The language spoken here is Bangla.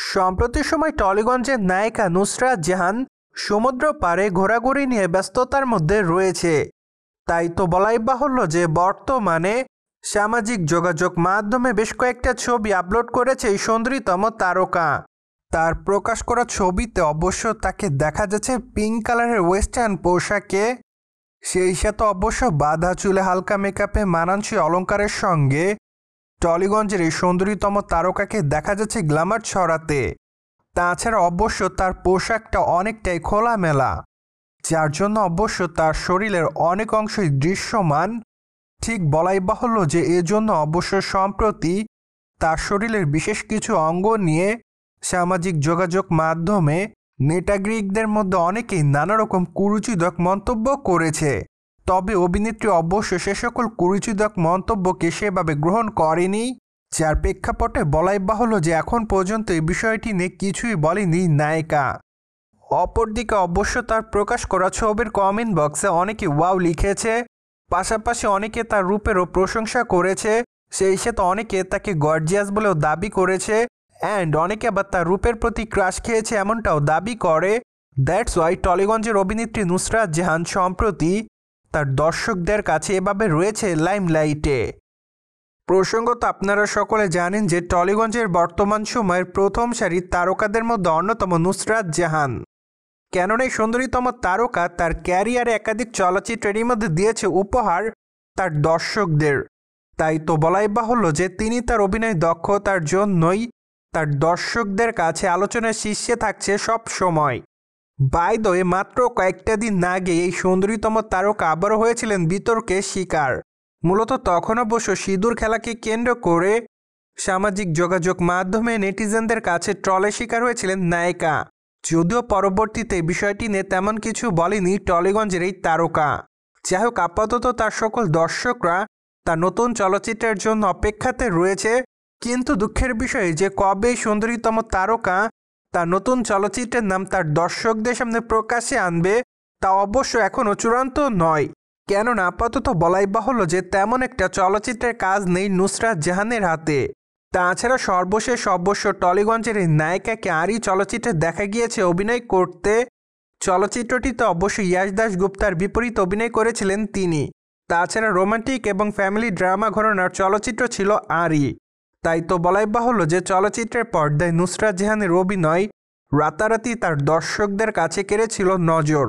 সম্প্রতি সময় টলিগঞ্জের নায়িকা নুসরাত জাহান সমুদ্র পাড়ে ঘোরাঘুরি নিয়ে ব্যস্ততার মধ্যে রয়েছে। তাই তো বলাই বাহুল্য যে বর্তমানে সামাজিক যোগাযোগ মাধ্যমে বেশ কয়েকটা ছবি আপলোড করেছে এই সুন্দরীতম তারকা। তার প্রকাশ করা ছবিতে অবশ্য তাকে দেখা যাচ্ছে পিঙ্ক কালারের ওয়েস্টার্ন পোশাকে, সেই সাথে অবশ্য বাঁধা চুলে হালকা মেকআপে মানানসই অলংকারের সঙ্গে টলিগঞ্জের এই সুন্দরীতম তারকাকে দেখা যাচ্ছে গ্ল্যামার ছড়াতে। তাছাড়া অবশ্য তার পোশাকটা অনেকটাই খোলামেলা, যার জন্য অবশ্য তার শরীরের অনেক অংশই দৃশ্যমান। ঠিক বলাই বাহুল্য যে এজন্য অবশ্য সম্প্রতি তার শরীরের বিশেষ কিছু অঙ্গ নিয়ে সামাজিক যোগাযোগ মাধ্যমে নেটাগ্রিকদের মধ্যে অনেকেই নানা রকম কুরুচিদক মন্তব্য করেছে। তবে অভিনেত্রী অবশ্য সে সকল কুরুচিদক মন্তব্যকে সেভাবে গ্রহণ করেনি, যার প্রেক্ষাপটে বলাই বাহুল্য যে এখন পর্যন্ত এই বিষয়টি নিয়ে কিছুই বলেনি নায়িকা। অপরদিকে অবশ্য তার প্রকাশ করা ছবির কমেন্ট বক্সে অনেকে ওয়াও লিখেছে, পাশাপাশি অনেকে তার রূপেরও প্রশংসা করেছে, সেই সাথে অনেকে তাকে গর্জিয়াস বলেও দাবি করেছে, অ্যান্ড অনেকে আবার তার রূপের প্রতি ক্রাশ খেয়েছে এমনটাও দাবি করে। দ্যাটস ওয়াই টলিগঞ্জের অভিনেত্রী নুসরাত জাহান সম্প্রতি তার দর্শকদের কাছে এভাবে রয়েছে লাইমলাইটে। প্রসঙ্গত আপনারা সকলে জানেন যে টলিগঞ্জের বর্তমান সময়ের প্রথম সারির তারকাদের মধ্যে অন্যতম নুসরাত জাহান। কেননা এই সুন্দরীতম তারকা তার ক্যারিয়ারে একাধিক চলচ্চিত্রের মধ্যে দিয়েছে উপহার তার দর্শকদের। তাই তো বলাই বাহুল্য যে তিনি তার অভিনয় দক্ষতার জন্যই তার দর্শকদের কাছে আলোচনার শীর্ষে থাকছে সব সময়। বাই দ্য ওয়ে, মাত্র কয়েকটা দিন আগে এই সুন্দরীতম তারকা আবারও হয়েছিলেন বিতর্কের শিকার। মূলত তখন অবশ্য সিঁদুর খেলাকে কেন্দ্র করে সামাজিক যোগাযোগ মাধ্যমে নেটিজেনদের কাছে ট্রলের শিকার হয়েছিলেন নায়িকা। যদিও পরবর্তীতে বিষয়টি নিয়ে তেমন কিছু বলেনি টলিগঞ্জের এই তারকা। যাই হোক, আপাতত তার সকল দর্শকরা তার নতুন চলচ্চিত্রের জন্য অপেক্ষাতে রয়েছে। কিন্তু দুঃখের বিষয় যে কবে সুন্দরীতম তারকা তার নতুন চলচ্চিত্রের নাম তার দর্শকদের সামনে প্রকাশ্যে আনবে তা অবশ্য এখনও চূড়ান্ত নয়। কেননা আপাতত বলাই বাহুল্য যে তেমন একটা চলচ্চিত্রের কাজ নেই নুসরাত জাহানের হাতে। তাছাড়া সর্বশেষ অবশ্য টলিগঞ্জের এই নায়িকাকে আরই চলচ্চিত্রে দেখা গিয়েছে অভিনয় করতে। চলচ্চিত্রটিতে অবশ্যই ইয়াশ দাশগুপ্তার বিপরীত অভিনয় করেছিলেন তিনি। তাছাড়া রোমান্টিক এবং ফ্যামিলি ড্রামা ঘরানার চলচ্চিত্র ছিল আরই। তাই তো বলাই বাহুল্য যে চলচ্চিত্রের পর্দায় নুসরাত জাহানের অভিনয় রাতারাতি তার দর্শকদের কাছে কেড়েছিল নজর।